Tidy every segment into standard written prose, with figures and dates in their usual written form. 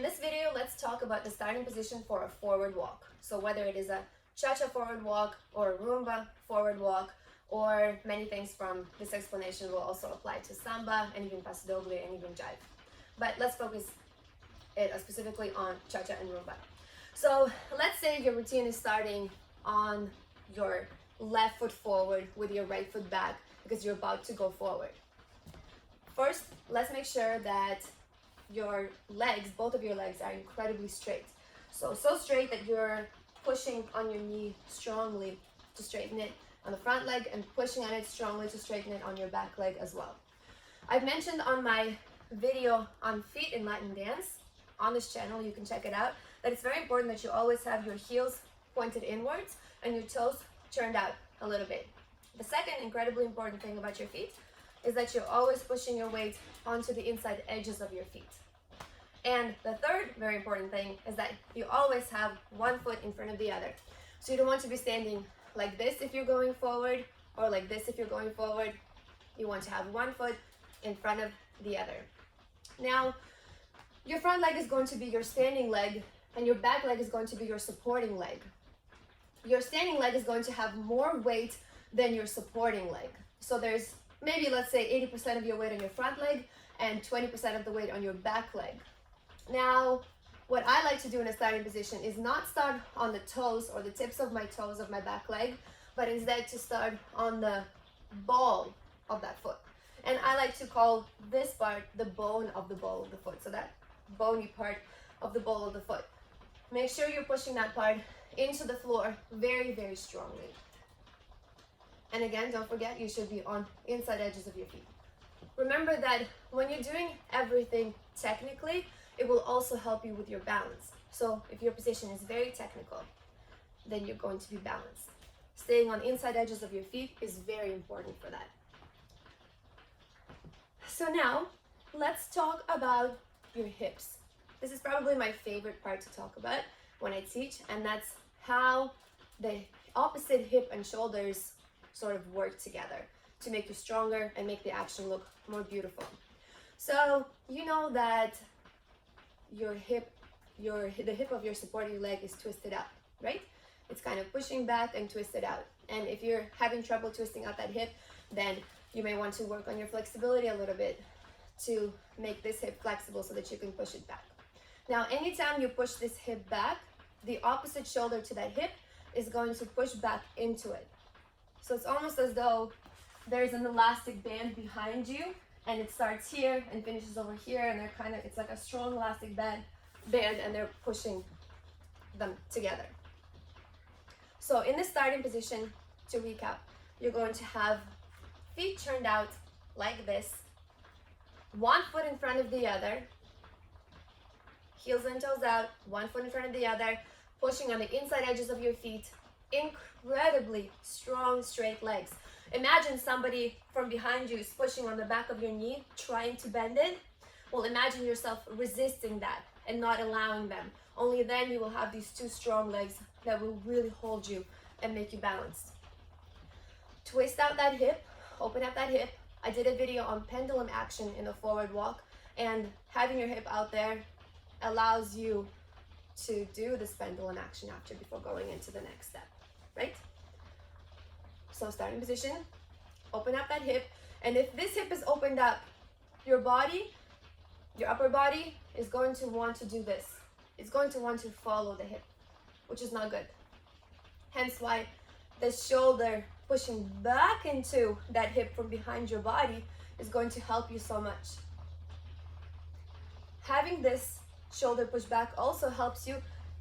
this video, let's talk about the starting position for a forward walk. So whether it is a cha-cha forward walk or a Rumba forward walk, or many things from this explanation will also apply to samba and even paso doble and even jive. But let's focus it specifically on cha-cha and Rumba. So let's say your routine is starting on your left foot forward with your right foot back because you're about to go forward. First, let's make sure that your legs, both of your legs, are incredibly straight. So straight that you're pushing on your knee strongly to straighten it on the front leg and pushing on it strongly to straighten it on your back leg as well. I've mentioned on my video on feet in Latin dance on this channel, you can check it out, that it's very important that you always have your heels pointed inwards and your toes turned out a little bit. The second incredibly important thing about your feet is that you're always pushing your weight onto the inside edges of your feet. And the third very important thing is that you always have one foot in front of the other. So you don't want to be standing like this if you're going forward, or like this if you're going forward. You want to have one foot in front of the other. Now, your front leg is going to be your standing leg, and your back leg is going to be your supporting leg. Your standing leg is going to have more weight than your supporting leg. So there's maybe, let's say, 80% of your weight on your front leg and 20% of the weight on your back leg. Now, what I like to do in a starting position is not start on the toes or the tips of my toes of my back leg, but instead to start on the ball of that foot. And I like to call this part the bone of the ball of the foot, so that bony part of the ball of the foot. Make sure you're pushing that part into the floor very, very strongly. And again, don't forget, you should be on inside edges of your feet. Remember that when you're doing everything technically, it will also help you with your balance. So if your position is very technical, then you're going to be balanced. Staying on inside edges of your feet is very important for that. So now, let's talk about your hips. This is probably my favorite part to talk about when I teach, and that's how the opposite hip and shoulders sort of work together to make you stronger and make the action look more beautiful. So you know that the hip of your supporting leg is twisted out, right? It's kind of pushing back and twisted out. And if you're having trouble twisting out that hip, then you may want to work on your flexibility a little bit to make this hip flexible so that you can push it back. Now, anytime you push this hip back, the opposite shoulder to that hip is going to push back into it. So it's almost as though there's an elastic band behind you, and it starts here and finishes over here, and it's like a strong elastic band, and they're pushing them together. So in the starting position, to recap, you're going to have feet turned out like this, one foot in front of the other, heels and toes out, one foot in front of the other, pushing on the inside edges of your feet, incredibly strong straight legs. Imagine somebody from behind you is pushing on the back of your knee, trying to bend it. Well, imagine yourself resisting that and not allowing them. Only then you will have these two strong legs that will really hold you and make you balanced. Twist out that hip, open up that hip. I did a video on pendulum action in a forward walk, and having your hip out there allows you to do this pendulum action after before going into the next step, right? So starting position, open up that hip, and if this hip is opened up, your body, your upper body is going to want to do this. It's going to want to follow the hip, which is not good. Hence why the shoulder pushing back into that hip from behind your body is going to help you so much. Having this shoulder push back also helps you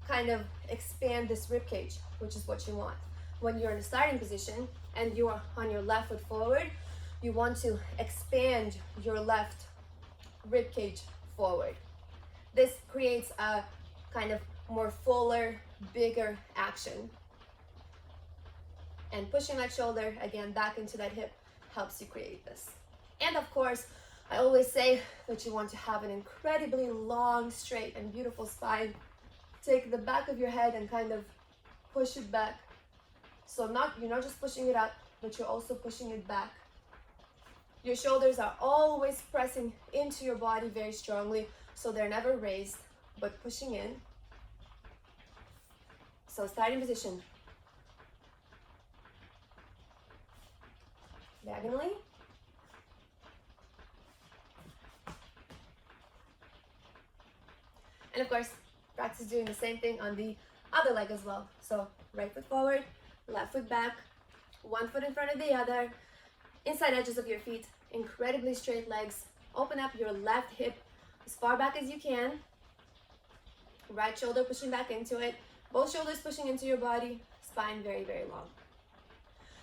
kind of expand this rib cage, which is what you want. When you're in a starting position and you are on your left foot forward, you want to expand your left rib cage forward. This creates a kind of more fuller, bigger action. And pushing that shoulder again back into that hip helps you create this. And of course, I always say that you want to have an incredibly long, straight, and beautiful spine. Take the back of your head and kind of push it back. So you're not just pushing it up, but you're also pushing it back. Your shoulders are always pressing into your body very strongly, so they're never raised. but pushing in. So starting position. Diagonally. And of course, practice doing the same thing on the other leg as well. So right foot forward, left foot back, one foot in front of the other, inside edges of your feet, incredibly straight legs. Open up your left hip as far back as you can. Right shoulder pushing back into it, both shoulders pushing into your body, spine very, very long.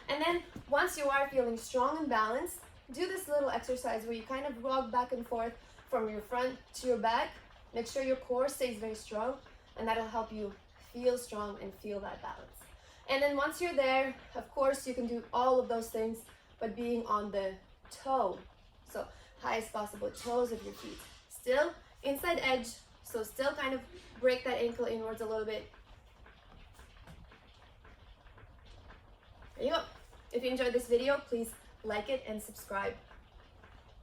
And then once you are feeling strong and balanced, do this little exercise where you kind of rock back and forth from your front to your back. Make sure your core stays very strong, and that'll help you feel strong and feel that balance. And then once you're there, of course, you can do all of those things, but being on the toe. So highest possible toes of your feet. Still inside edge, so still kind of break that ankle inwards a little bit. There you go. If you enjoyed this video, please like it and subscribe.